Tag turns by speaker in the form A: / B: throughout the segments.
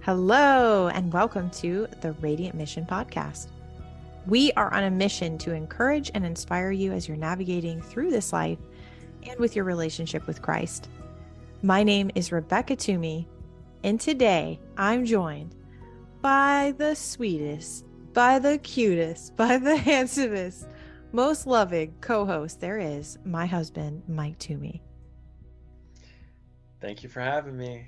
A: Hello, and welcome to the Radiant Mission Podcast. We are on a mission to encourage and inspire you as you're navigating through this life and with your relationship with Christ. My name is Rebecca Toomey, and today I'm joined by the sweetest, by the cutest, by the handsomest, most loving co-host there is, my husband, Mike Toomey.
B: Thank you for having me.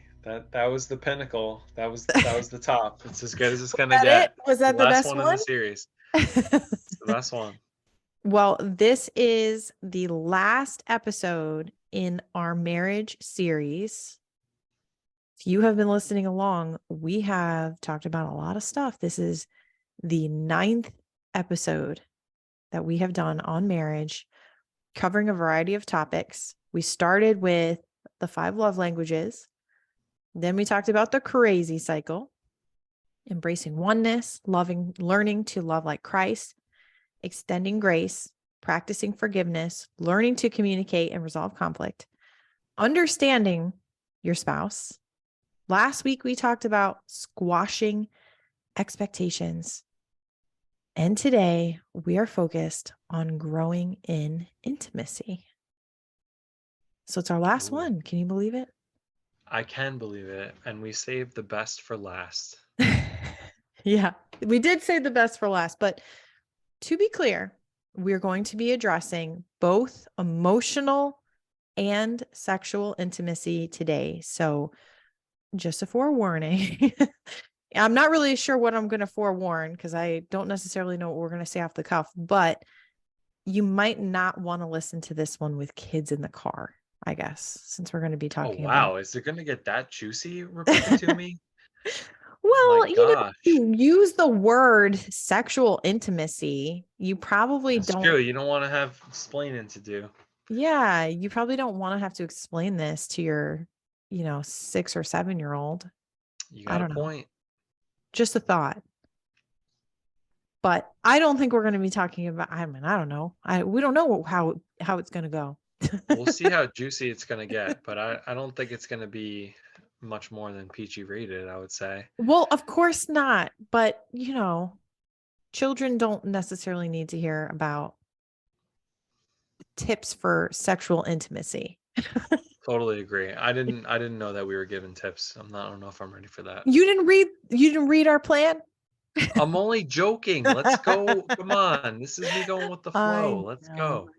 B: That was the pinnacle. That was the top. It's as good as it's gonna
A: Was that
B: get.
A: it? Was that
B: The
A: the
B: last
A: best
B: one in the
A: one?
B: series. It's the best one.
A: Well, this is the last episode in our marriage series. If you have been listening along, we have talked about a lot of stuff. This is the 9th episode that we have done on marriage, covering a variety of topics. We started with the 5 love languages. Then we talked about the crazy cycle, embracing oneness, learning to love like Christ, extending grace, practicing forgiveness, learning to communicate and resolve conflict, understanding your spouse. Last week, we talked about squashing expectations. And today, we are focused on growing in intimacy. So it's our last one. Can you believe it?
B: I can believe it. And we saved the best for last.
A: Yeah, we did save the best for last. But to be clear, we're going to be addressing both emotional and sexual intimacy today. So just a forewarning. I'm not really sure what I'm going to forewarn because I don't necessarily know what we're going to say off the cuff, but you might not want to listen to this one with kids in the car, I guess, since we're going to be
B: Oh
A: talking
B: wow,
A: about.
B: is it gonna get that juicy, Rebecca Toomey? My
A: Well, if
B: gosh.
A: you use the word sexual intimacy, you probably
B: That's
A: don't.
B: true. You don't want to have explaining to do.
A: Yeah, you probably don't want to have to explain this to your, 6 or 7-year-old.
B: You
A: I
B: got a
A: don't know.
B: point.
A: Just a thought. But I don't think we're going to be talking about, I don't know. We don't know how it's going to go.
B: We'll see how juicy it's gonna get, but I don't think it's gonna be much more than PG rated, I would say.
A: Well, of course not. But, children don't necessarily need to hear about tips for sexual intimacy.
B: Totally agree. I didn't know that we were given tips. I don't know if I'm ready for that.
A: You didn't read our plan?
B: I'm only joking. Let's go. Come on. This is me going with the flow.
A: I
B: Let's
A: know,
B: go.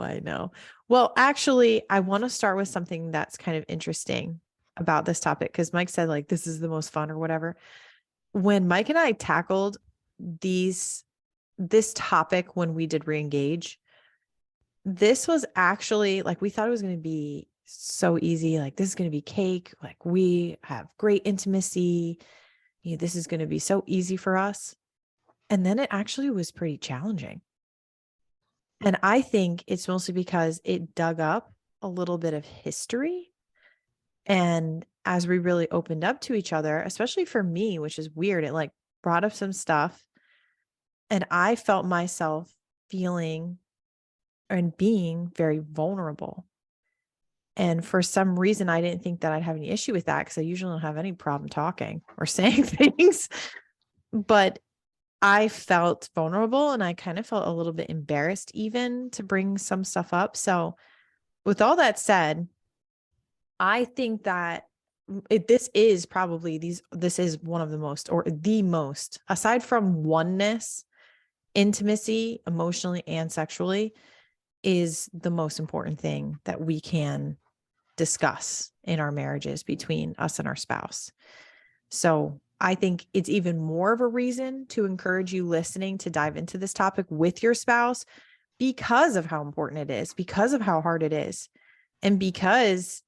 A: I know. Well, actually, I want to start with something that's kind of interesting about this topic because Mike said like this is the most fun or whatever. When Mike and I tackled this topic when we did reengage, this was actually like we thought it was going to be so easy. Like this is going to be cake. Like we have great intimacy. This is going to be so easy for us. And then it actually was pretty challenging. And I think it's mostly because it dug up a little bit of history. And as we really opened up to each other, especially for me, which is weird, it like brought up some stuff. And I felt myself feeling and being very vulnerable. And for some reason, I didn't think that I'd have any issue with that because I usually don't have any problem talking or saying things. But I felt vulnerable and I kind of felt a little bit embarrassed even to bring some stuff up. So with all that said, I think that this is one of the most, or the most, aside from oneness, intimacy, emotionally and sexually, is the most important thing that we can discuss in our marriages between us and our spouse. So I think it's even more of a reason to encourage you listening to dive into this topic with your spouse because of how important it is, because of how hard it is, and because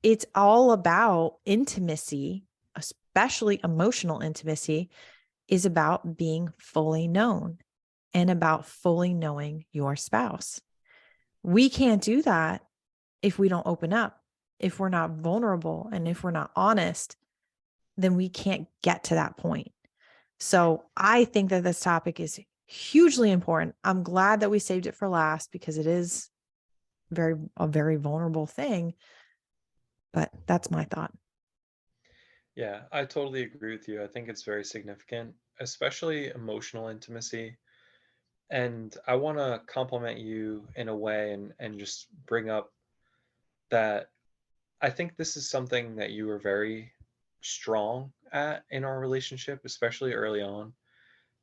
A: it's all about intimacy, especially emotional intimacy, is about being fully known and about fully knowing your spouse. We can't do that if we don't open up, if we're not vulnerable, and if we're not honest, then we can't get to that point. So I think that this topic is hugely important. I'm glad that we saved it for last because it is a very vulnerable thing. But that's my thought.
B: Yeah, I totally agree with you. I think it's very significant, especially emotional intimacy. And I want to compliment you in a way and just bring up that I think this is something that you were very strong at in our relationship, especially early on.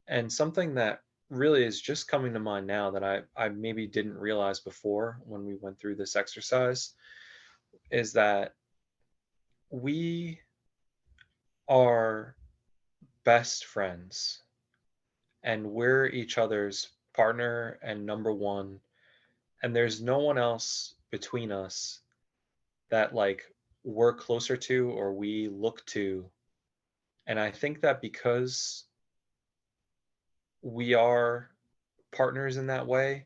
B: And something that really is just coming to mind now that I maybe didn't realize before when we went through this exercise is that we are best friends and we're each other's partner and number one. And there's no one else between us that like we're closer to or we look to. And I think that because we are partners in that way,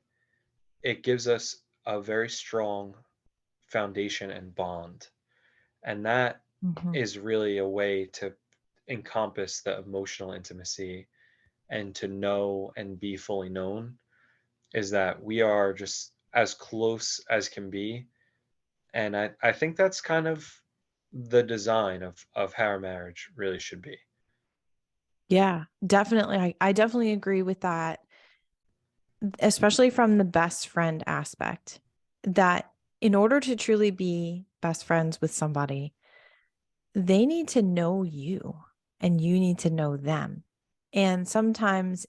B: it gives us a very strong foundation and bond. And that
A: Mhm.
B: is really a way to encompass the emotional intimacy and to know and be fully known is that we are just as close as can be. And I think that's kind of the design of how a marriage really should be.
A: Yeah, definitely. I definitely agree with that, especially from the best friend aspect, that in order to truly be best friends with somebody, they need to know you and you need to know them. And sometimes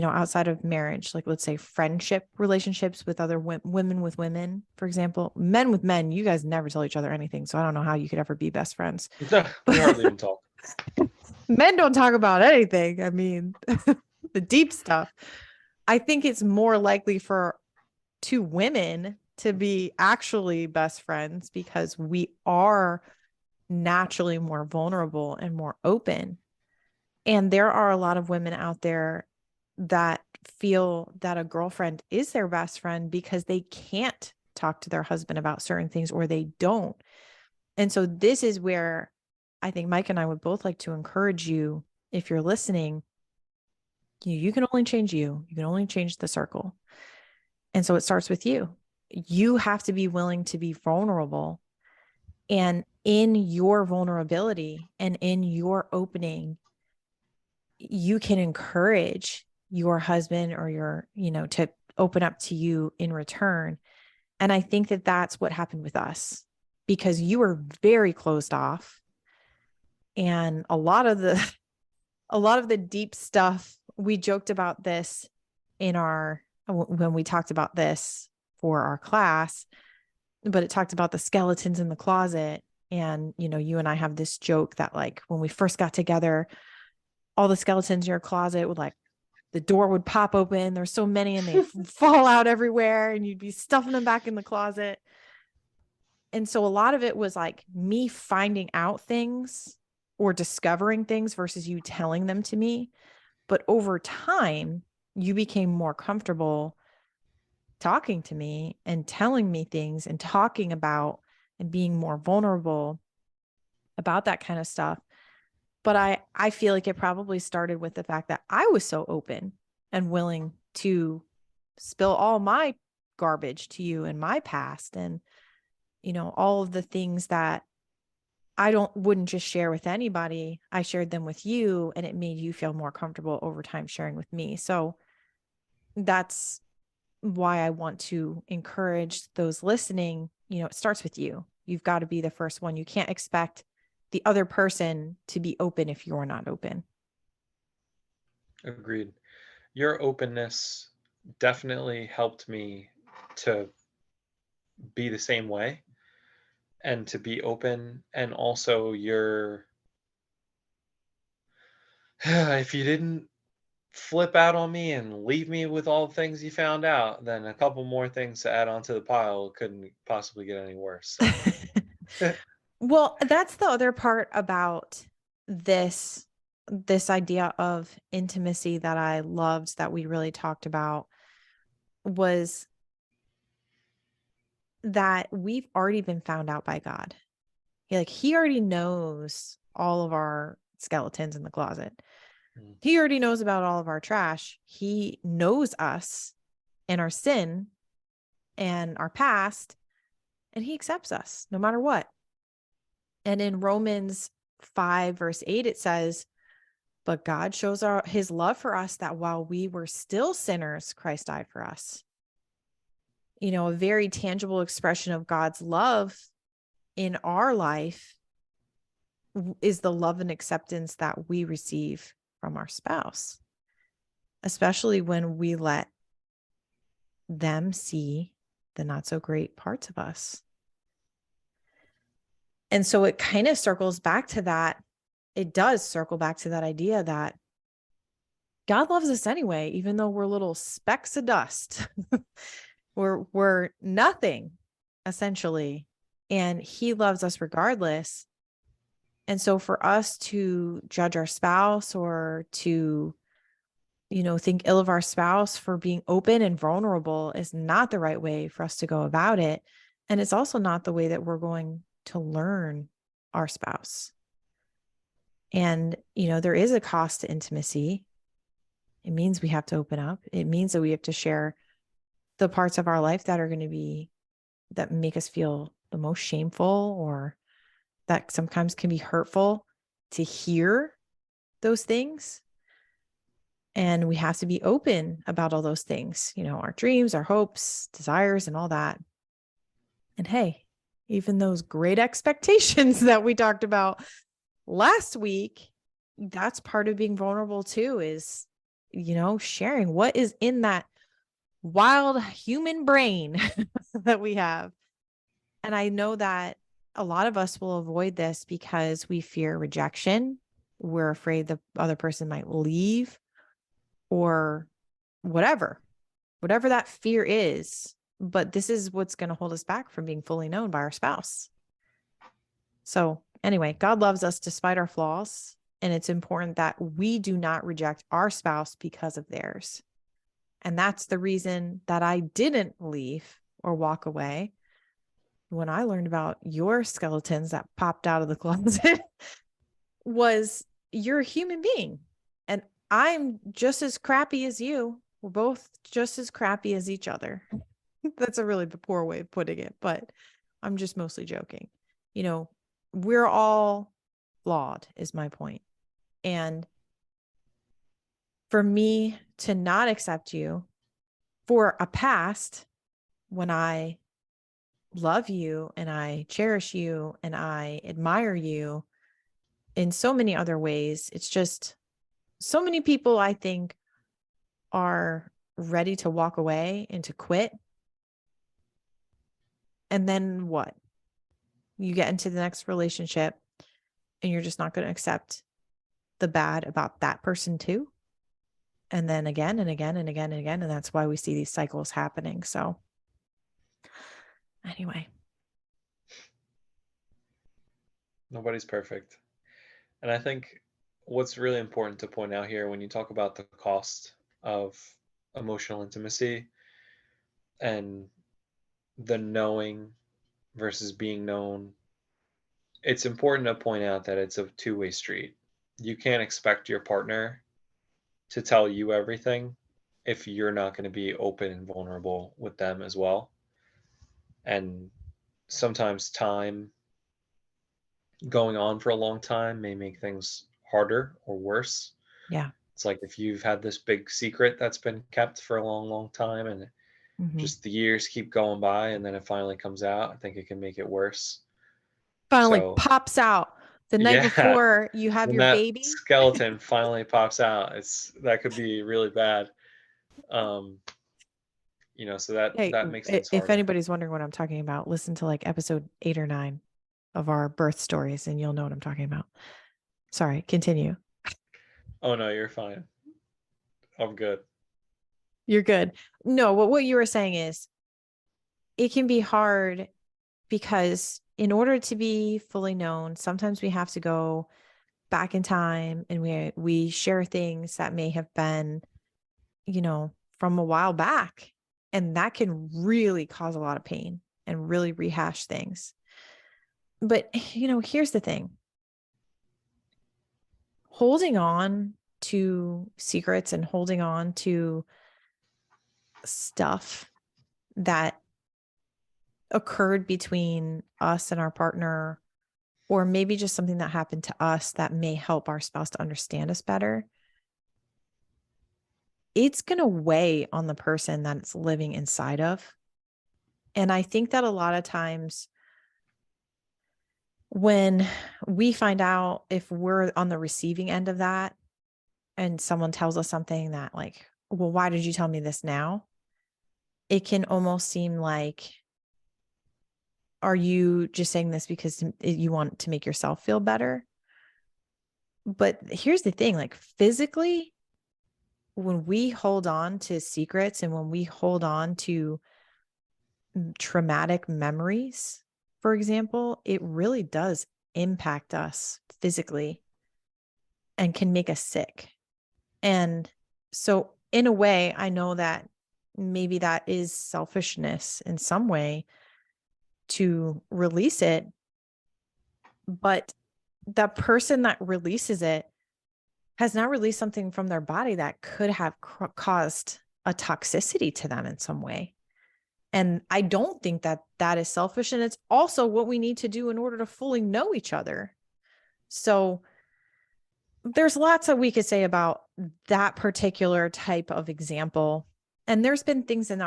A: outside of marriage, like let's say friendship relationships with other women with women, for example, men with men, you guys never tell each other anything. So I don't know how you could ever be best friends.
B: We hardly even talk.
A: Men don't talk about anything. I mean, the deep stuff. I think it's more likely for two women to be actually best friends because we are naturally more vulnerable and more open. And there are a lot of women out there that feel that a girlfriend is their best friend because they can't talk to their husband about certain things or they don't. And so this is where I think Mike and I would both like to encourage you, if you're listening, you can only change you. You can only change the circle. And so it starts with you. You have to be willing to be vulnerable. And in your vulnerability and in your opening, you can encourage your husband or to open up to you in return. And I think that that's what happened with us because you were very closed off. And a lot of the deep stuff, we joked about this when we talked about this for our class, but it talked about the skeletons in the closet. And, you and I have this joke that like when we first got together, all the skeletons in your closet would like the door would pop open. There's so many and they fall out everywhere and you'd be stuffing them back in the closet. And so a lot of it was like me finding out things or discovering things versus you telling them to me. But over time, you became more comfortable talking to me and telling me things and talking about and being more vulnerable about that kind of stuff. But I feel like it probably started with the fact that I was so open and willing to spill all my garbage to you and my past and all of the things that I wouldn't just share with anybody. I shared them with you and it made you feel more comfortable over time sharing with me. So that's why I want to encourage those listening. It starts with you. You've got to be the first one. You can't expect the other person to be open if you're not open.
B: Agreed. Your openness definitely helped me to be the same way and to be open. And also, if you didn't flip out on me and leave me with all the things you found out, then a couple more things to add onto the pile couldn't possibly get any worse. So,
A: Well, that's the other part about this idea of intimacy that I loved that we really talked about was that we've already been found out by God. He already knows all of our skeletons in the closet.
B: mm,
A: He already knows about all of our trash. He knows us and our sin and our past, and he accepts us no matter what. And in Romans 5, verse 8, it says, but God shows his love for us that while we were still sinners, Christ died for us. You know, a very tangible expression of God's love in our life is the love and acceptance that we receive from our spouse, especially when we let them see the not so great parts of us. And so it kind of circles back to that. It does circle back to that idea that God loves us anyway, even though we're little specks of dust. we're nothing, essentially. And he loves us regardless. And so for us to judge our spouse or to, you know, think ill of our spouse for being open and vulnerable is not the right way for us to go about it. And it's also not the way that we're going to learn our spouse. And, you know, there is a cost to intimacy. It means we have to open up. It means that we have to share the parts of our life that are going to be, that make us feel the most shameful, or that sometimes can be hurtful to hear those things. And we have to be open about all those things, you know, our dreams, our hopes, desires, and all that. And hey, even those great expectations that we talked about last week, that's part of being vulnerable too, is, you know, sharing what is in that wild human brain that we have. And I know that a lot of us will avoid this because we fear rejection. We're afraid the other person might leave, or whatever that fear is. But this is what's going to hold us back from being fully known by our spouse. So anyway, God loves us despite our flaws. And it's important that we do not reject our spouse because of theirs. And that's the reason that I didn't leave or walk away when I learned about your skeletons that popped out of the closet. Was, you're a human being and I'm just as crappy as you. We're both just as crappy as each other. That's a really poor way of putting it, but I'm just mostly joking. You know, we're all flawed is my point. And for me to not accept you for a past when I love you and I cherish you and I admire you in so many other ways, it's just so many people I think are ready to walk away and to quit. And then what? You get into the next relationship and you're just not going to accept the bad about that person too. And then again and again and again and again. And that's why we see these cycles happening. So anyway.
B: Nobody's perfect. And I think what's really important to point out here when you talk about the cost of emotional intimacy and the knowing versus being known, it's important to point out that it's a two-way street. You can't expect your partner to tell you everything if you're not going to be open and vulnerable with them as well. And sometimes time going on for a long time may make things harder or worse.
A: Yeah.
B: It's like if you've had this big secret that's been kept for a long, long time and just the years keep going by and then it finally comes out, I think it can make it worse.
A: Finally
B: So,
A: pops out the night
B: yeah,
A: before you have
B: when
A: your
B: that
A: baby.
B: skeleton finally pops out, that could be really bad. Um, so that
A: Hey,
B: that makes things
A: if
B: harder.
A: anybody's wondering what I'm talking about, listen to like episode 8 or 9 of our birth stories and you'll know what I'm talking about. Sorry, continue.
B: Oh no, you're fine. I'm good.
A: You're good. No, what you were saying is it can be hard because in order to be fully known, sometimes we have to go back in time and we share things that may have been, you know, from a while back. And that can really cause a lot of pain and really rehash things. But, you know, here's the thing. Holding on to secrets and holding on to stuff that occurred between us and our partner or maybe just something that happened to us that may help our spouse to understand us better, it's going to weigh on the person that it's living inside of. And I think that a lot of times when we find out if we're on the receiving end of that and someone tells us something that like, well, why did you tell me this now? It can almost seem like, are you just saying this because you want to make yourself feel better? But here's the thing, like physically, when we hold on to secrets and when we hold on to traumatic memories, for example, it really does impact us physically and can make us sick. And so in a way, I know that maybe that is selfishness in some way to release it, but the person that releases it has not released something from their body that could have caused a toxicity to them in some way. And I don't think that that is selfish. And it's also what we need to do in order to fully know each other. So there's lots that we could say about that particular type of example. And there's been things and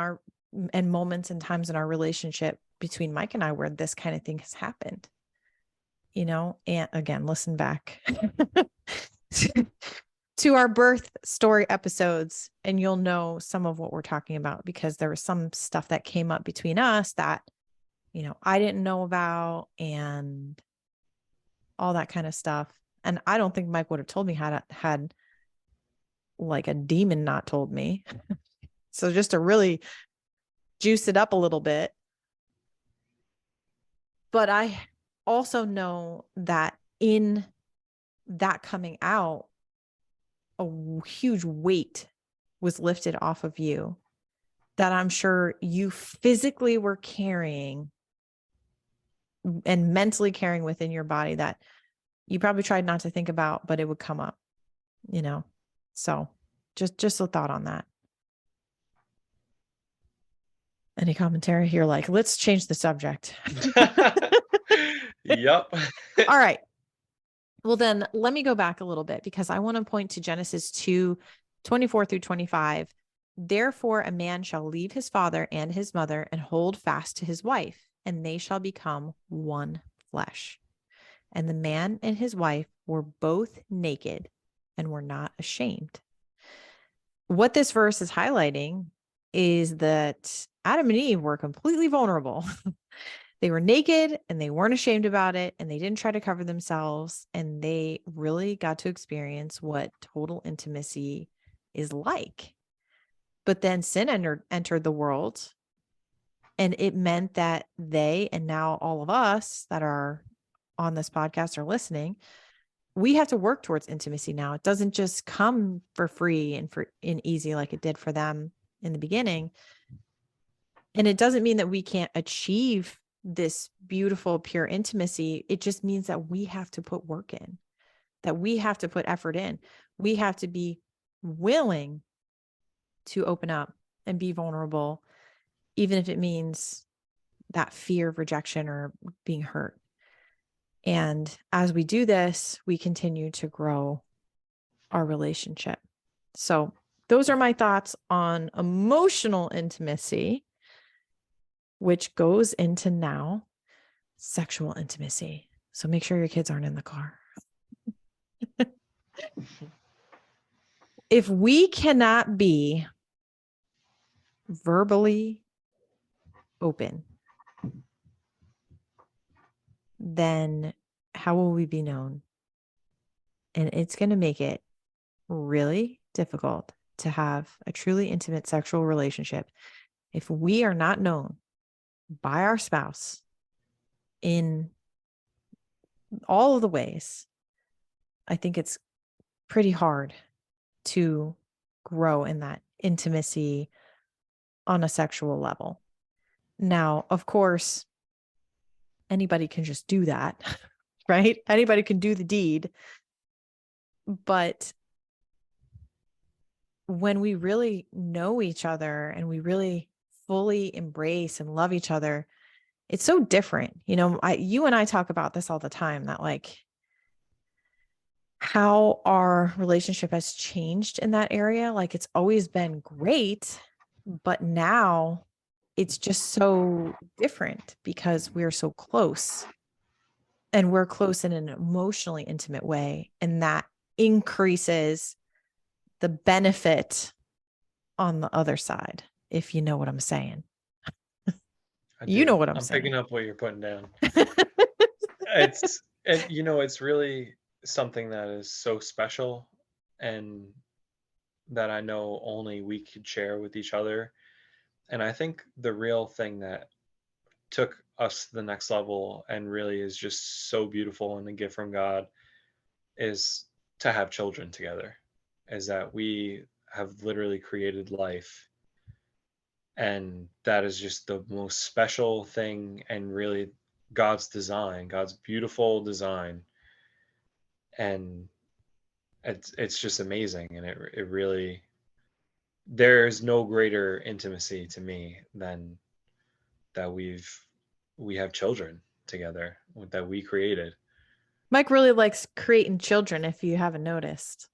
A: moments and times in our relationship between Mike and I where this kind of thing has happened, and again, listen back to our birth story episodes and you'll know some of what we're talking about, because there was some stuff that came up between us that, I didn't know about and all that kind of stuff. And I don't think Mike would have told me had like a demon not told me. So just to really juice it up a little bit. But I also know that in that coming out, a huge weight was lifted off of you that I'm sure you physically were carrying and mentally carrying within your body that you probably tried not to think about, but it would come up, So just a thought on that. Any commentary here? Like, let's change the subject.
B: Yep.
A: All right. Well, then let me go back a little bit because I want to point to Genesis 2:24-25. Therefore, a man shall leave his father and his mother and hold fast to his wife, and they shall become one flesh. And the man and his wife were both naked and were not ashamed. What this verse is highlighting is that Adam and Eve were completely vulnerable. They were naked and they weren't ashamed about it, and they didn't try to cover themselves, and they really got to experience what total intimacy is like. But then sin entered the world, and it meant that they, and now all of us that are on this podcast or listening, we have to work towards intimacy now. It doesn't just come for free and easy like it did for them in the beginning. And it doesn't mean that we can't achieve this beautiful, pure intimacy. It just means that we have to put work in, that we have to put effort in. We have to be willing to open up and be vulnerable, even if it means that fear of rejection or being hurt. And as we do this, we continue to grow our relationship. So those are my thoughts on emotional intimacy, which goes into now sexual intimacy. So make sure your kids aren't in the car. If we cannot be verbally open, then how will we be known? And it's going to make it really difficult to have a truly intimate sexual relationship if we are not known by our spouse in all of the ways. I think it's pretty hard to grow in that intimacy on a sexual level. Now, of course, anybody can just do that, right? Anybody can do the deed. But when we really know each other and we really fully embrace and love each other, it's so different. You and I talk about this all the time, that like how our relationship has changed in that area. Like it's always been great, but now it's just so different because we're so close, and we're close in an emotionally intimate way. And that increases the benefit on the other side, if you know what I'm saying.
B: I
A: You
B: do.
A: know what I'm
B: I'm
A: saying.
B: picking up what you're putting down. It's really something that is so special and that I know only we could share with each other. And I think the real thing that took us to the next level and really is just so beautiful and a gift from God is to have children together. Is that we have literally created life, and that is just the most special thing, and really God's design, God's beautiful design. And it's just amazing, and it really, there's no greater intimacy to me than that we have children together that we created.
A: Mike really likes creating children, if you haven't noticed.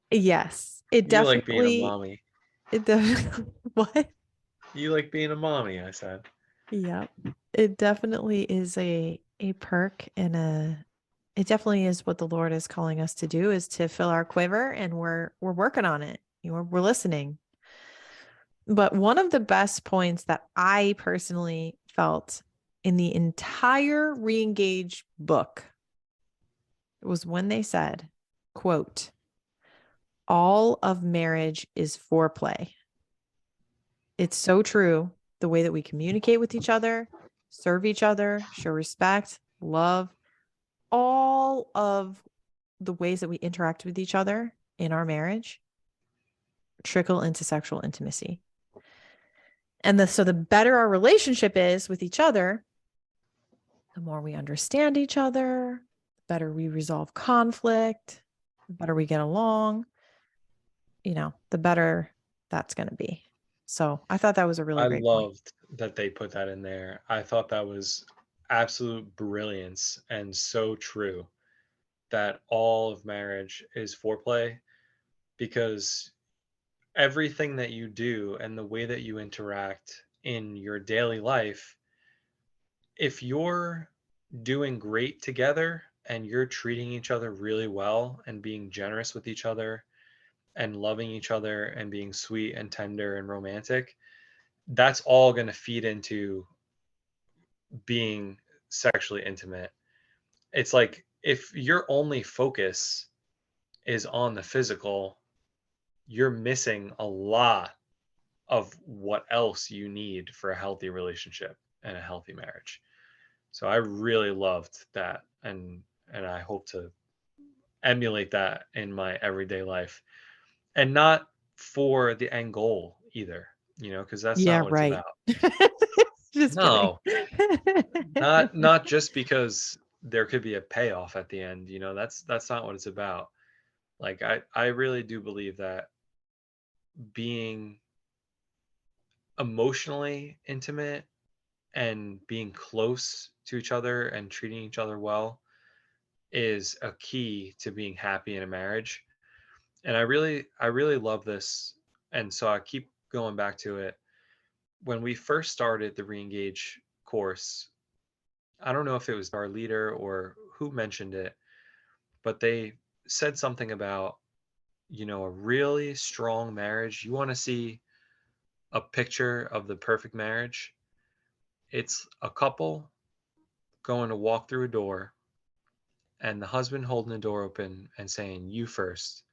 A: Yes, it
B: You like being a
A: definitely,
B: mommy.
A: what?
B: You like being a mommy, I said.
A: Yeah, it definitely is a perk, and it definitely is what the Lord is calling us to do, is to fill our quiver, and we're working on it. We're listening. But one of the best points that I personally felt in the entire Reengage book was when they said, quote, all of marriage is foreplay. It's so true. The way that we communicate with each other, serve each other, show respect, love, all of the ways that we interact with each other in our marriage trickle into sexual intimacy. And so the better our relationship is with each other, the more we understand each other, the better we resolve conflict, the better we get along, the better that's going to be. So I thought that was a really
B: I
A: great point.
B: loved that they put that in there. I thought that was absolute brilliance and so true, that all of marriage is foreplay, because everything that you do and the way that you interact in your daily life, if you're doing great together and you're treating each other really well and being generous with each other and loving each other and being sweet and tender and romantic, that's all going to feed into being sexually intimate. It's like if your only focus is on the physical, you're missing a lot of what else you need for a healthy relationship and a healthy marriage. So I really loved that, and I hope to emulate that in my everyday life, and not for the end goal either, because that's not
A: Yeah,
B: what it's
A: right.
B: about.
A: Just kidding.
B: No, not just because there could be a payoff at the end, that's not what it's about. Like I really do believe that being emotionally intimate and being close to each other and treating each other well is a key to being happy in a marriage. And I really love this, and so I keep going back to it. When we first started the Reengage course, I don't know if it was our leader or who mentioned it, but they said something about, a really strong marriage. You want to see a picture of the perfect marriage? It's a couple going to walk through a door, and the husband holding the door open and saying, "You first,"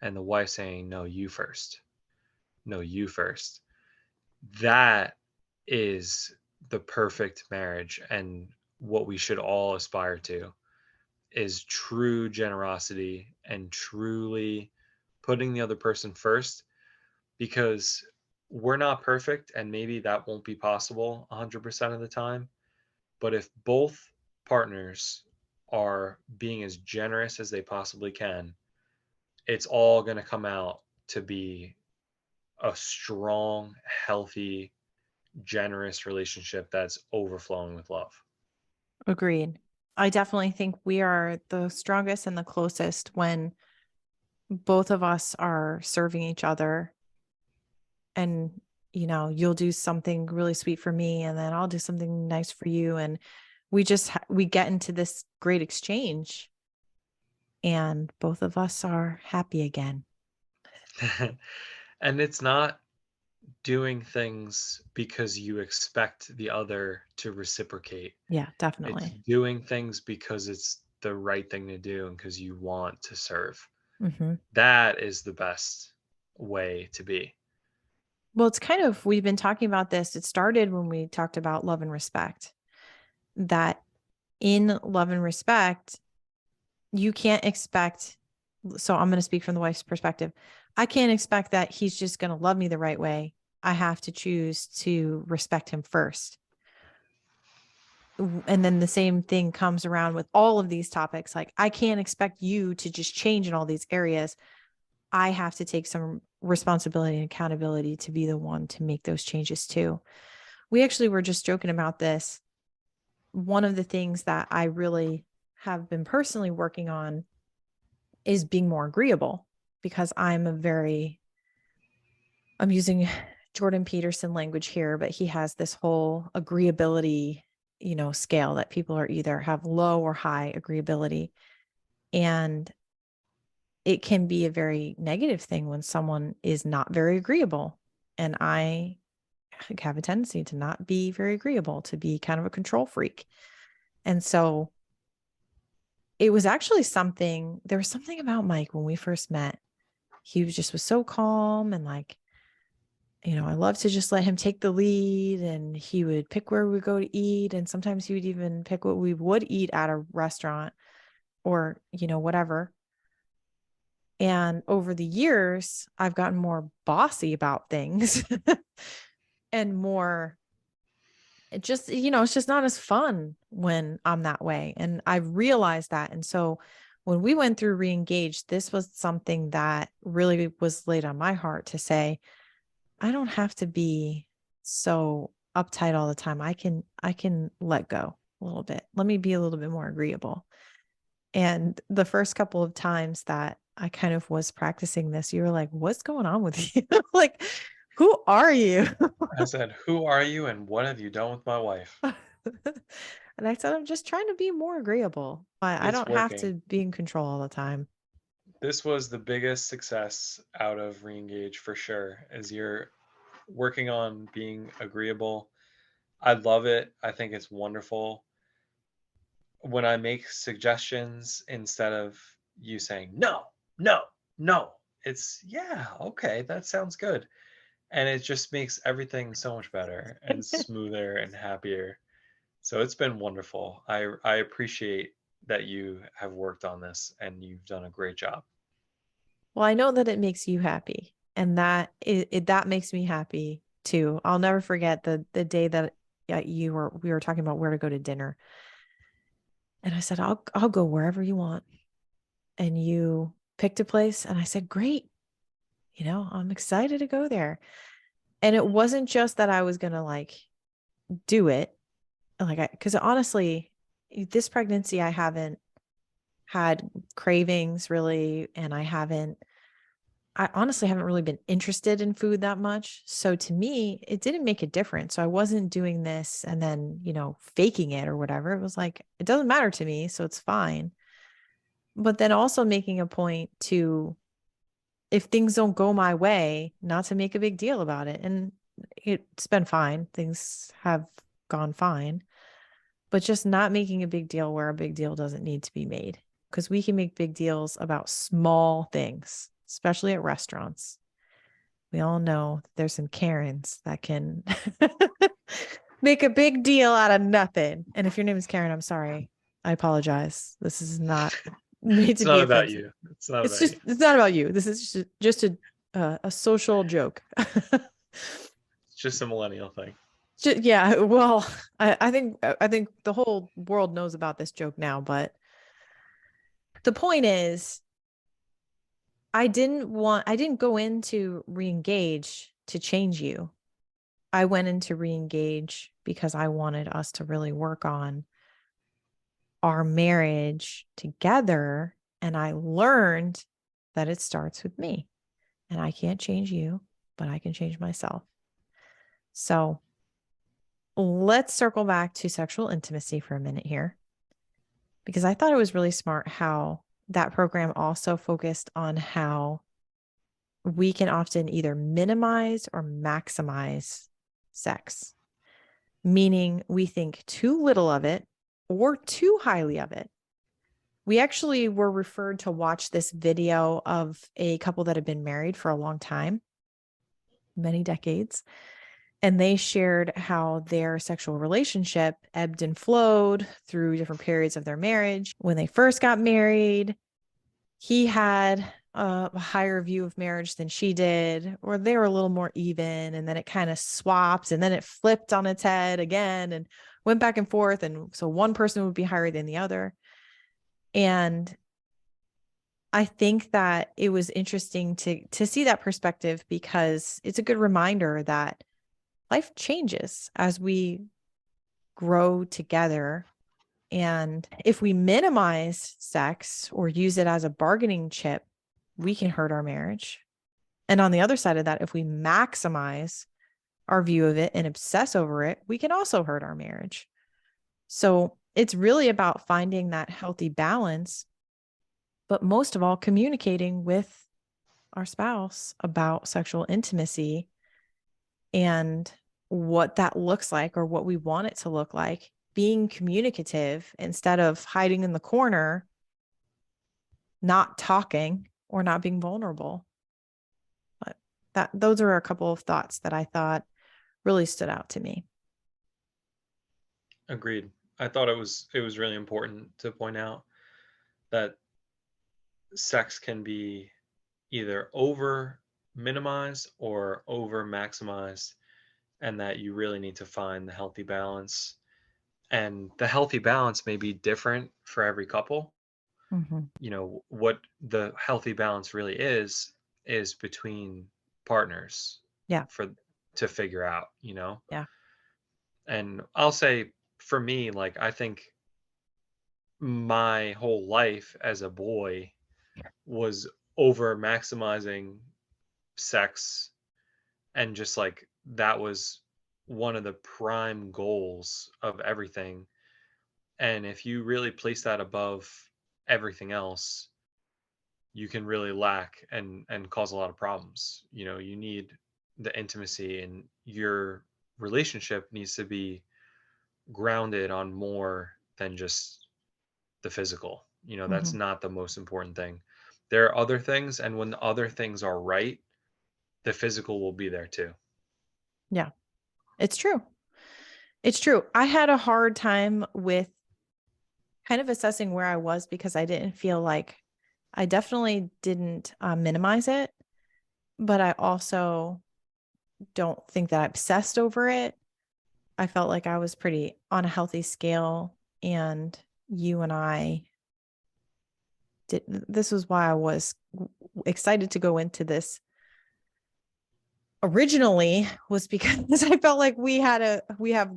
B: and the wife saying, "No, you first. No, you first." That is the perfect marriage, and what we should all aspire to is true generosity and truly putting the other person first, because we're not perfect and maybe that won't be possible 100% of the time. But if both partners are being as generous as they possibly can, it's all going to come out to be a strong, healthy, generous relationship that's overflowing with love.
A: Agreed. I definitely think we are the strongest and the closest when both of us are serving each other, and you'll do something really sweet for me and then I'll do something nice for you, and we get into this great exchange and both of us are happy again.
B: And it's not doing things because you expect the other to reciprocate.
A: Yeah,
B: It's
A: definitely.
B: doing things because it's the right thing to do and because you want to serve.
A: Hmm.
B: That is the best way to be.
A: Well, it's kind of, we've been talking about this. It started when we talked about love and respect, that in love and respect, you can't expect. So I'm going to speak from the wife's perspective. I can't expect that he's just going to love me the right way. I have to choose to respect him first. And then the same thing comes around with all of these topics. Like, I can't expect you to just change in all these areas. I have to take some responsibility and accountability to be the one to make those changes too. We actually were just joking about this. One of the things that I really have been personally working on is being more agreeable, because I'm using Jordan Peterson language here, but he has this whole agreeability, scale that people are either have low or high agreeability. And it can be a very negative thing when someone is not very agreeable. And I have a tendency to not be very agreeable, to be kind of a control freak. And so it was actually there was something about Mike when we first met. He was so calm and like, I love to just let him take the lead, and he would pick where we go to eat. And sometimes he would even pick what we would eat at a restaurant or, whatever. And over the years, I've gotten more bossy about things and more, it's just not as fun when I'm that way. And I've realized that. And so when we went through Reengage, this was something that really was laid on my heart to say, I don't have to be so uptight all the time. I can let go a little bit. Let me be a little bit more agreeable. And the first couple of times that I kind of was practicing this, you were like, what's going on with you? Like, who are you?
B: I said, "Who are you and what have you done with my wife?"
A: And I said, I'm just trying to be more agreeable. I
B: It's
A: don't have
B: working.
A: to be in control all the time.
B: This was the biggest success out of Reengage for sure, as you're working on being agreeable. I love it. I think it's wonderful. When I make suggestions, instead of you saying, no, no, no, it's, yeah, okay, that sounds good. And it just makes everything so much better and smoother and happier. So it's been wonderful. I appreciate that you have worked on this and you've done a great job.
A: Well, I know that it makes you happy, and that makes me happy too. I'll never forget the day that we were talking about where to go to dinner, and I said, I'll go wherever you want, and you picked a place, and I said, great, I'm excited to go there. And it wasn't just that I was gonna like do it, because honestly, this pregnancy I haven't had cravings really, and I honestly haven't really been interested in food that much. So to me, it didn't make a difference. So I wasn't doing this and then, faking it or whatever. It was like, it doesn't matter to me. So it's fine. But then also making a point to, if things don't go my way, not to make a big deal about it. And it's been fine. Things have gone fine, but just not making a big deal where a big deal doesn't need to be made. Because we can make big deals about small things, especially at restaurants. We all know there's some Karens that can make a big deal out of nothing. And if your name is Karen, I'm sorry. I apologize. This is not made
B: It's
A: to be
B: not about
A: offensive.
B: you. It's not about you.
A: It's not about you. This is just a social joke.
B: It's just a millennial thing.
A: Yeah, well, I think the whole world knows about this joke now, but the point is, I didn't go into re-engage to change you. I went into re-engage because I wanted us to really work on our marriage together. And I learned that it starts with me, and I can't change you, but I can change myself. So let's circle back to sexual intimacy for a minute here, because I thought it was really smart how that program also focused on how we can often either minimize or maximize sex, meaning we think too little of it or too highly of it. We actually were referred to watch this video of a couple that had been married for a long time, many decades, and they shared how their sexual relationship ebbed and flowed through different periods of their marriage. When they first got married, he had a higher view of marriage than she did, or they were a little more even, and then it kind of swapped, and then it flipped on its head again and went back and forth. And so one person would be higher than the other. And I think that it was interesting to see that perspective, because it's a good reminder that life changes as we grow together. And if we minimize sex or use it as a bargaining chip, we can hurt our marriage. And on the other side of that, if we maximize our view of it and obsess over it, we can also hurt our marriage. So it's really about finding that healthy balance, but most of all, communicating with our spouse about sexual intimacy and what that looks like, or what we want it to look like, being communicative instead of hiding in the corner, not talking or not being vulnerable. But those are a couple of thoughts that I thought really stood out to me.
B: Agreed. I thought it was really important to point out that sex can be either over minimized or over maximized, and that you really need to find the healthy balance. And the healthy balance may be different for every couple.
A: Mm-hmm.
B: What the healthy balance really is between partners
A: Yeah.
B: for to figure out.
A: Yeah.
B: And I'll say, for me, like, I think my whole life as a boy was over maximizing sex, and just like that was one of the prime goals of everything. And if you really place that above everything else, you can really lack and cause a lot of problems. You need the intimacy, and your relationship needs to be grounded on more than just the physical. That's
A: Mm-hmm.
B: not the most important thing. There are other things, and when the other things are right, the physical will be there too.
A: Yeah. It's true. It's true. I had a hard time with kind of assessing where I was, because I didn't feel like I definitely didn't minimize it, but I also don't think that I obsessed over it. I felt like I was pretty on a healthy scale, and you and I did. This was why I was excited to go into this originally, was because I felt like we have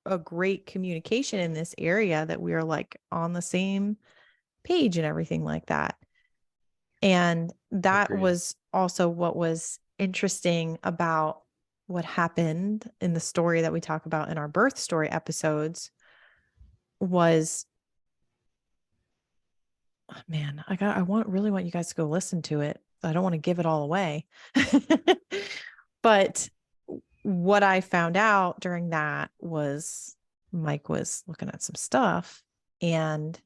A: a great communication in this area, that we are like on the same page and everything like that. And that
B: Agreed.
A: was also what was interesting about what happened in the story that we talk about in our birth story episodes. Was, oh man, really want you guys to go listen to it. I don't want to give it all away. But what I found out during that was Mike was looking at some stuff, and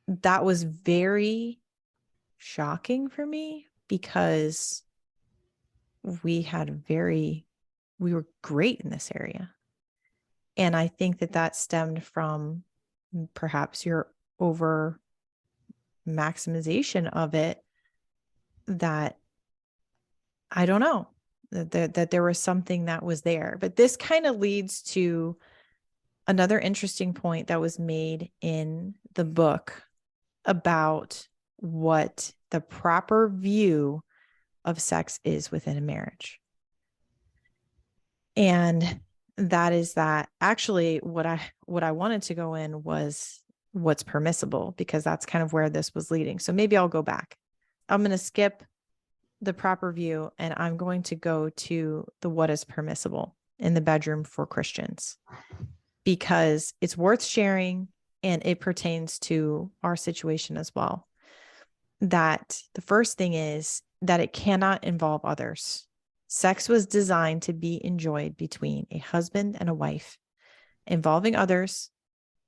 A: that was very shocking for me, because we were great in this area. And I think that stemmed from perhaps your over maximization of it, that I don't know, that there was something that was there. But this kind of leads to another interesting point that was made in the book about what the proper view of sex is within a marriage. And that is that actually what I wanted to go in was what's permissible, because that's kind of where this was leading. So maybe I'll go back. I'm going to skip the proper view and I'm going to go to the what is permissible in the bedroom for Christians, because it's worth sharing and it pertains to our situation as well. That the first thing is that it cannot involve others. Sex was designed to be enjoyed between a husband and a wife. Involving others,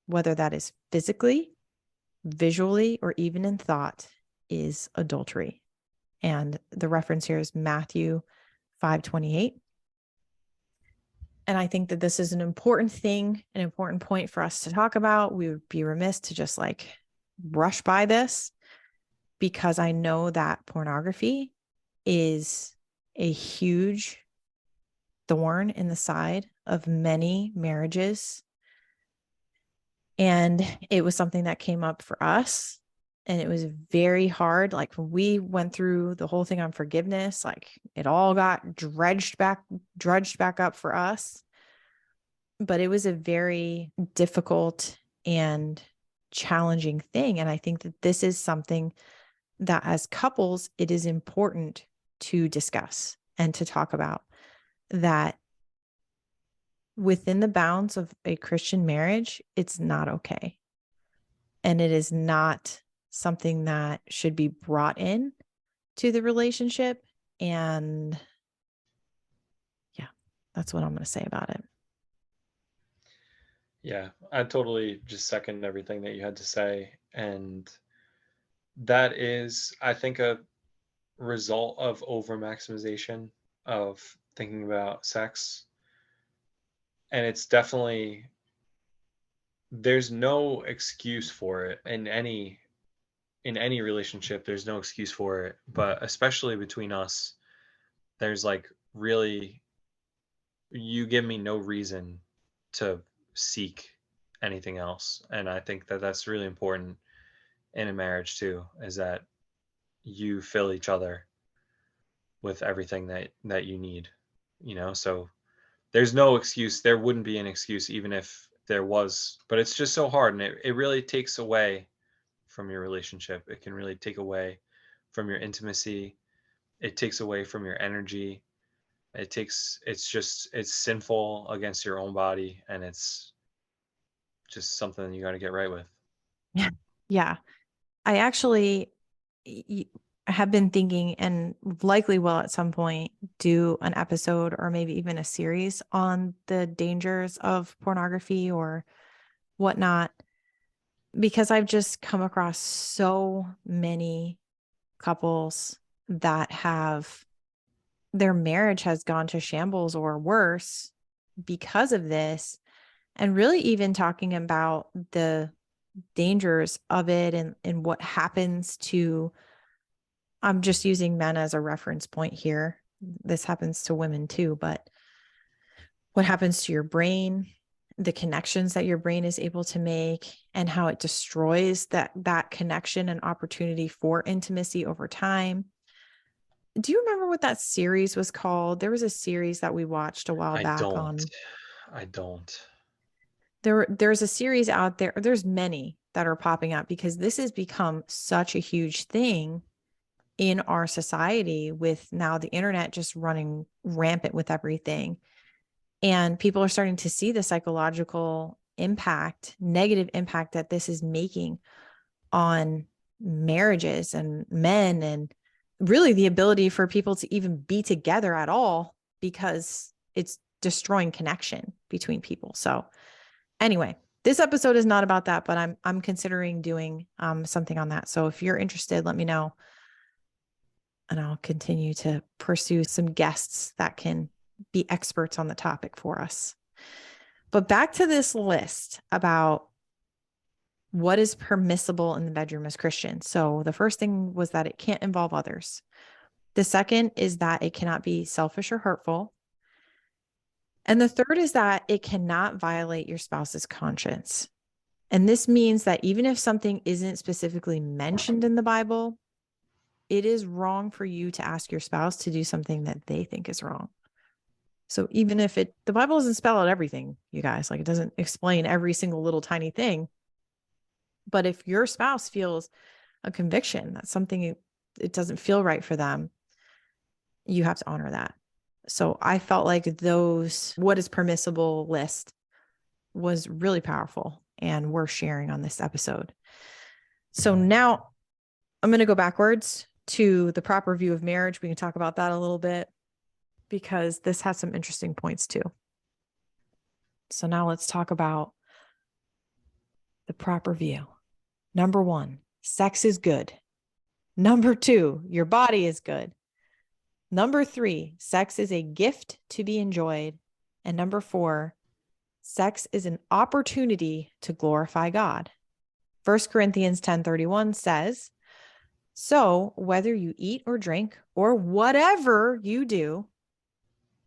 A: whether that is physically, visually, or even in thought, is adultery. And the reference here is Matthew 5:28. And I think that this is an important thing, an important point for us to talk about. We would be remiss to just like rush by this, because I know that pornography is a huge thorn in the side of many marriages. And it was something that came up for us. And it was very hard. Like when we went through the whole thing on forgiveness, like it all got drudged back up for us. But it was a very difficult and challenging thing. And I think that this is something that as couples, it is important to discuss and to talk about, that within the bounds of a Christian marriage, it's not okay. And it is not something that should be brought in to the relationship. And yeah, that's what I'm going to say about it.
B: Yeah, I totally just second everything that you had to say. And that is, I think, a result of over maximization of thinking about sex. And it's definitely, there's no excuse for it in any relationship. There's no excuse for it, but especially between us, there's like really, you give me no reason to seek anything else. And I think that that's really important in a marriage too, is that you fill each other with everything that you need, so there's no excuse. There wouldn't be an excuse even if there was, but it's just so hard, and it really takes away from your relationship. It can really take away from your intimacy. It takes away from your energy. It's sinful against your own body, and it's just something you got to get right with.
A: Yeah. I actually have been thinking, and likely will at some point do an episode or maybe even a series on the dangers of pornography or whatnot, because I've just come across so many couples that have their marriage has gone to shambles or worse because of this. And really even talking about the dangers of it and what happens to, I'm just using men as a reference point here. This happens to women too, but what happens to your brain, the connections that your brain is able to make, and how it destroys that connection and opportunity for intimacy over time. Do you remember what that series was called? There was a series that we watched a while
B: I
A: back
B: don't.
A: on.
B: I don't.
A: There's a series out there. There's many that are popping up because this has become such a huge thing in our society, with now the internet just running rampant with everything. And people are starting to see the psychological impact, negative impact that this is making on marriages and men, and really the ability for people to even be together at all, because it's destroying connection between people. So anyway, this episode is not about that, but I'm considering doing something on that. So if you're interested, let me know, and I'll continue to pursue some guests that can be experts on the topic for us. But back to this list about what is permissible in the bedroom as Christians. So the first thing was that it can't involve others. The second is that it cannot be selfish or hurtful. And the third is that it cannot violate your spouse's conscience. And this means that even if something isn't specifically mentioned in the Bible, it is wrong for you to ask your spouse to do something that they think is wrong. So even if the Bible doesn't spell out everything, you guys, like it doesn't explain every single little tiny thing. But if your spouse feels a conviction that something, it doesn't feel right for them, you have to honor that. So I felt like those, what is permissible list was really powerful and worth sharing on this episode. So now I'm going to go backwards to the proper view of marriage. We can talk about that a little bit because this has some interesting points too. So now let's talk about the proper view. Number 1, sex is good. Number 2, your body is good. Number 3, sex is a gift to be enjoyed. And number 4, sex is an opportunity to glorify God. 1 Corinthians 10:31 says, so whether you eat or drink or whatever you do,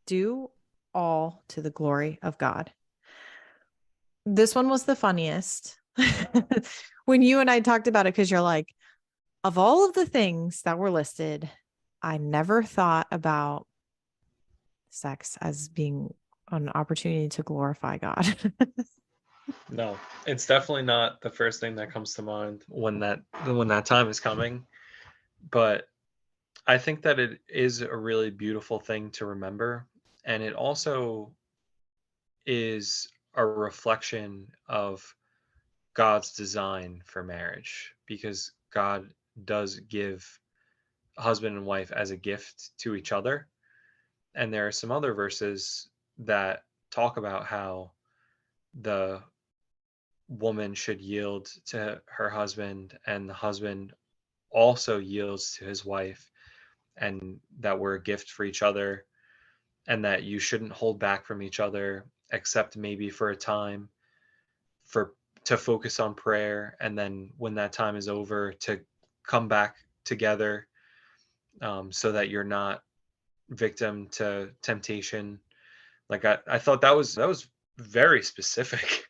A: do all to the glory of God. This one was the funniest when you and I talked about it, because you're like, of all of the things that were listed, I never thought about sex as being an opportunity to glorify God.
B: No, it's definitely not the first thing that comes to mind when that time is coming. But I think that it is a really beautiful thing to remember. And it also is a reflection of God's design for marriage, because God does give husband and wife as a gift to each other. And there are some other verses that talk about how the woman should yield to her husband and the husband also yields to his wife, and that we're a gift for each other, and that you shouldn't hold back from each other except maybe for a time for to focus on prayer, and then when that time is over to come back together, so that you're not victim to temptation. Like I thought that was very specific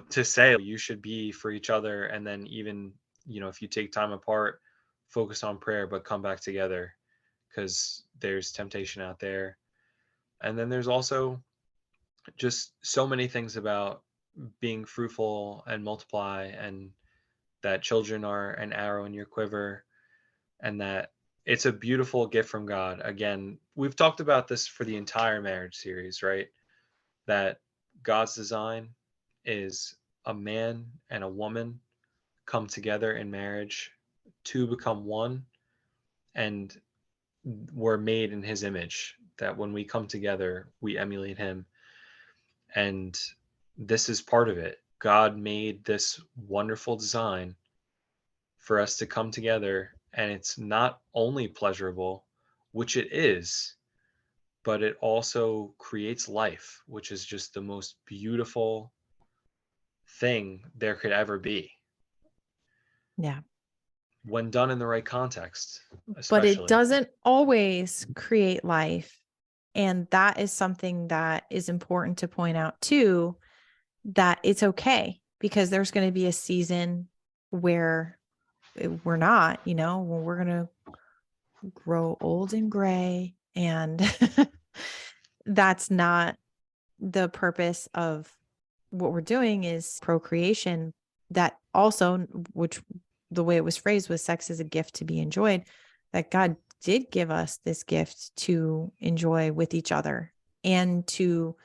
B: to say you should be for each other, and then even if you take time apart, focus on prayer but come back together, because there's temptation out there. And then there's also just so many things about being fruitful and multiply, and that children are an arrow in your quiver, and that it's a beautiful gift from God. Again, we've talked about this for the entire marriage series, right? That God's design is a man and a woman come together in marriage to become one, and we're made in his image, that when we come together we emulate him. And this is part of it. God made this wonderful design for us to come together, and it's not only pleasurable, which it is, but it also creates life, which is just the most beautiful thing there could ever be
A: Yeah.
B: when done in the right context,
A: But it
B: especially.
A: doesn't always create life. And that is something that is important to point out too, that it's okay, because there's going to be a season where we're not, when we're going to grow old and gray. And that's not the purpose of what we're doing, is procreation. That also, which the way it was phrased was sex is a gift to be enjoyed, that God did give us this gift to enjoy with each other and to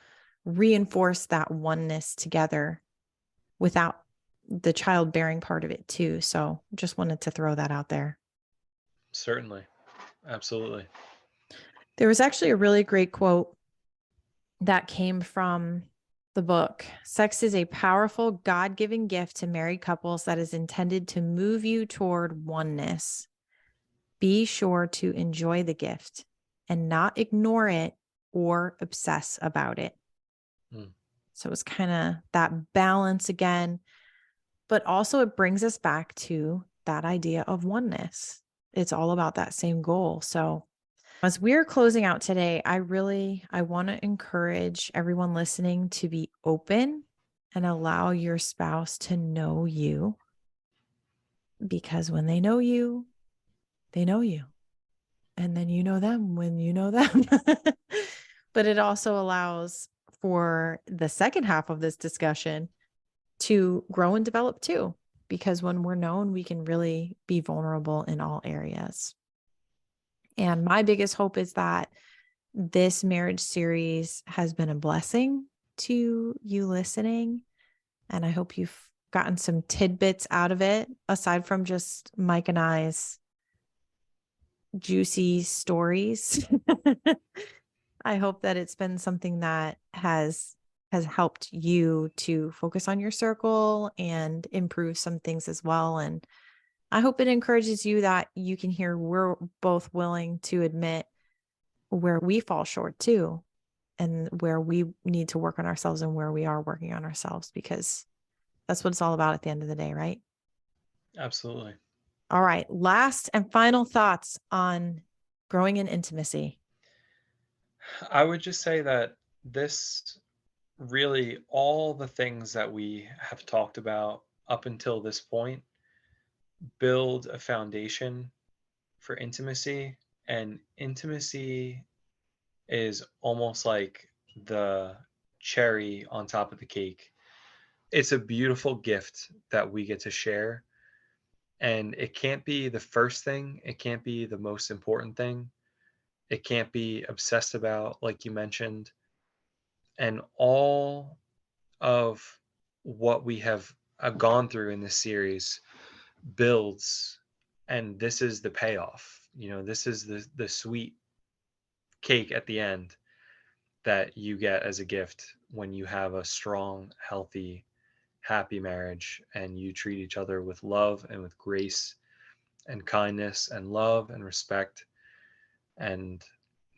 A: reinforce that oneness together without the childbearing part of it too. So just wanted to throw that out there.
B: Certainly. Absolutely.
A: There was actually a really great quote that came from the book. Sex is a powerful God-given gift to married couples that is intended to move you toward oneness. Be sure to enjoy the gift and not ignore it or obsess about it.
B: Mm.
A: So it's kind of that balance again, but also it brings us back to that idea of oneness. It's all about that same goal. So as we're closing out today, I want to encourage everyone listening to be open and allow your spouse to know you, because when they know you, they know you. And then you know them when you know them. But it also allows for the second half of this discussion to grow and develop too, because when we're known, we can really be vulnerable in all areas. And my biggest hope is that this marriage series has been a blessing to you listening. And I hope you've gotten some tidbits out of it, aside from just Mike and I's juicy stories. I hope that it's been something that has helped you to focus on your circle and improve some things as well. And I hope it encourages you that you can hear we're both willing to admit where we fall short too, and where we need to work on ourselves and where we are working on ourselves, because that's what it's all about at the end of the day, right?
B: Absolutely.
A: All right. Last and final thoughts on growing in intimacy.
B: I would just say that this really, all the things that we have talked about up until this point build a foundation for intimacy. And intimacy is almost like the cherry on top of the cake. It's a beautiful gift that we get to share. And it can't be the first thing, it can't be the most important thing, it can't be obsessed about, like you mentioned. And all of what we have gone through in this series builds, and this is the payoff. This is the sweet cake at the end that you get as a gift when you have a strong, healthy, happy marriage and you treat each other with love and with grace and kindness and love and respect. And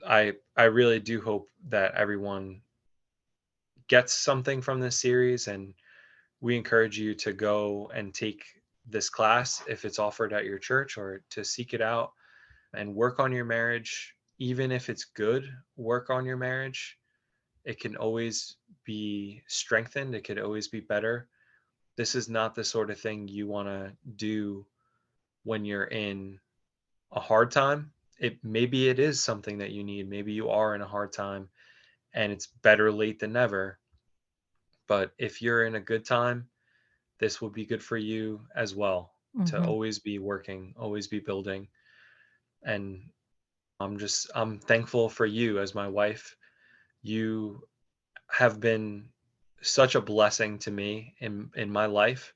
B: I really do hope that everyone gets something from this series, and we encourage you to go and take this class if it's offered at your church, or to seek it out and work on your marriage. Even if it's good, work on your marriage. It can always be strengthened, it could always be better. This is not the sort of thing you want to do when you're in a hard time. Maybe it is something that you need. Maybe you are in a hard time and it's better late than never. But if you're in a good time, this will be good for you as well, to
A: Mm-hmm.
B: always be working, always be building. And I'm thankful for you as my wife. You have been such a blessing to me in my life,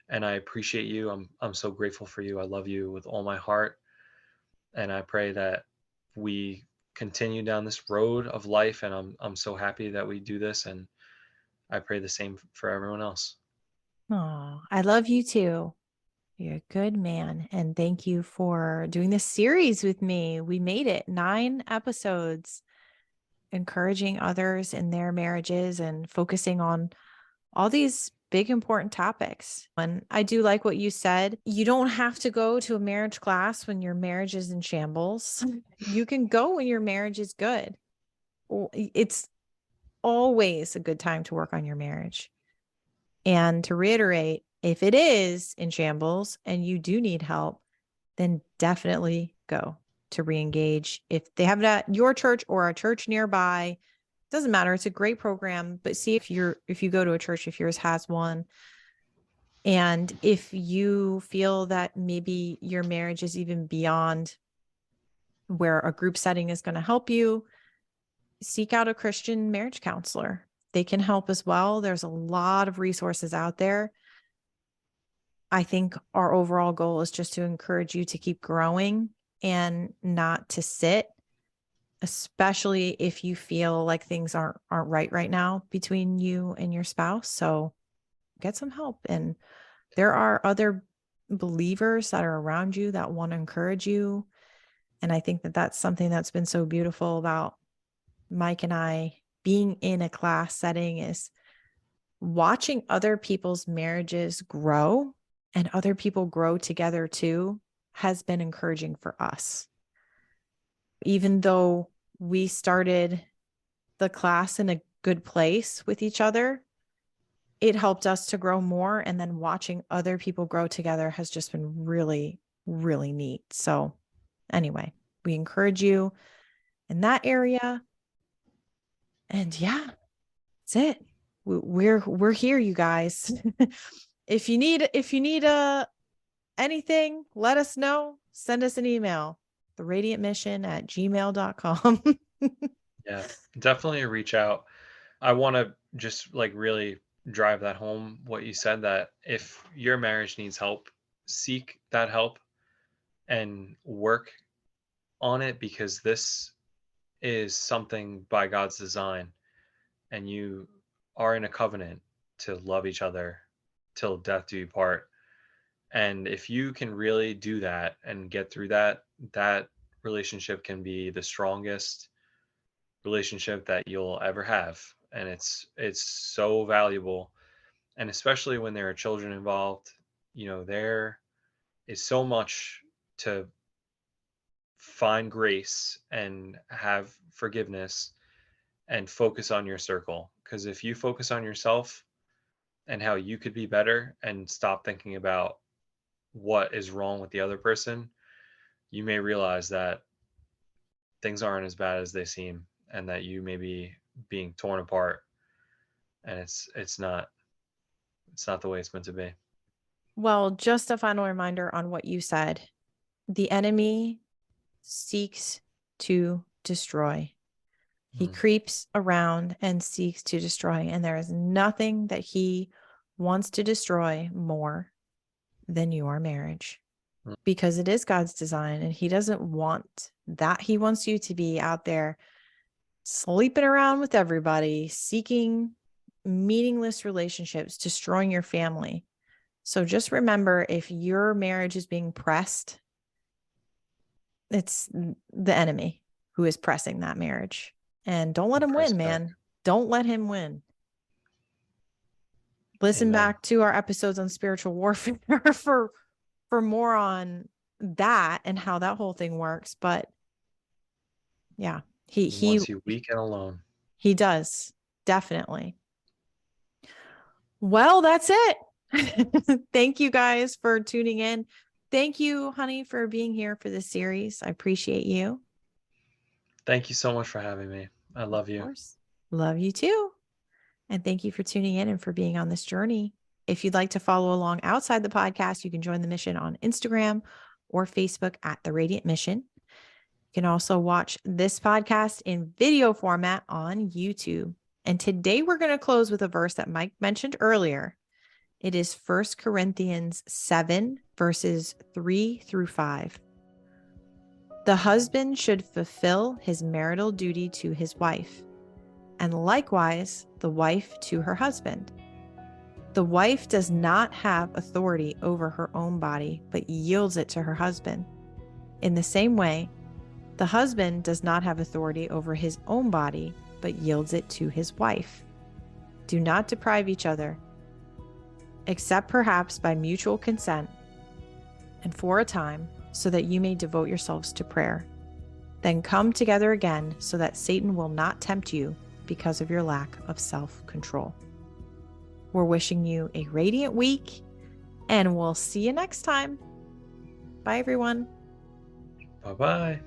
B: and I appreciate you. I'm so grateful for you. I love you with all my heart, and I pray that we continue down this road of life, and I'm so happy that we do this, and I pray the same for everyone else.
A: Oh, I love you too. You're a good man. And thank you for doing this series with me. We made it 9 episodes, encouraging others in their marriages and focusing on all these big, important topics. And I do like what you said. You don't have to go to a marriage class when your marriage is in shambles. You can go when your marriage is good. It's always a good time to work on your marriage. And to reiterate, if it is in shambles and you do need help, then definitely go to reengage. If they have it at your church or a church nearby, doesn't matter. It's a great program, but see if you go to a church, if yours has one. And if you feel that maybe your marriage is even beyond where a group setting is going to help you, seek out a Christian marriage counselor. They can help as well. There's a lot of resources out there. I think our overall goal is just to encourage you to keep growing and not to sit, especially if you feel like things aren't right now between you and your spouse. So get some help. And there are other believers that are around you that want to encourage you. And I think that that's something that's been so beautiful about Mike and I being in a class setting, is watching other people's marriages grow and other people grow together too has been encouraging for us. Even though we started the class in a good place with each other, it helped us to grow more. And then watching other people grow together has just been really, really neat. So anyway, we encourage you in that area. And yeah, that's it. We're here, you guys. If you need anything, let us know. Send us an email, theradiantmission@gmail.com.
B: Yeah, definitely reach out. I want to just like really drive that home what you said, that if your marriage needs help, seek that help and work on it, because this is something by God's design, and you are in a covenant to love each other till death do you part. And if you can really do that and get through that, that relationship can be the strongest relationship that you'll ever have. And it's so valuable. And especially when there are children involved, there is so much to find grace and have forgiveness and focus on your circle. Because if you focus on yourself and how you could be better and stop thinking about what is wrong with the other person, you may realize that things aren't as bad as they seem, and that you may be being torn apart, and it's not the way it's meant to be.
A: Well, just a final reminder on what you said. The enemy seeks to destroy. He creeps around and seeks to destroy, and there is nothing that he wants to destroy more than your marriage, because it is God's design, and he doesn't want that. He wants you to be out there sleeping around with everybody, seeking meaningless relationships, destroying your family. So just remember, if your marriage is being pressed, it's the enemy who is pressing that marriage. And don't let him win, man. Don't let him win. Listen back to our episodes on spiritual warfare for more on that and how that whole thing works. But yeah, he
B: wants you weak and alone.
A: He does, definitely. Well, that's it. Thank you guys for tuning in. Thank you, honey, for being here for this series. I appreciate you.
B: Thank you so much for having me. I love you.
A: Of course. Love you too. And thank you for tuning in and for being on this journey. If you'd like to follow along outside the podcast, you can join the mission on Instagram or Facebook at The Radiant Mission. You can also watch this podcast in video format on YouTube. And today we're going to close with a verse that Mike mentioned earlier. It is 1 Corinthians 7, verses 3-5. The husband should fulfill his marital duty to his wife, and likewise the wife to her husband. The wife does not have authority over her own body, but yields it to her husband. In the same way, the husband does not have authority over his own body, but yields it to his wife. Do not deprive each other, except perhaps by mutual consent and for a time, so that you may devote yourselves to prayer. Then come together again, so that Satan will not tempt you because of your lack of self-control. We're wishing you a radiant week, and we'll see you next time. Bye, everyone.
B: Bye-bye.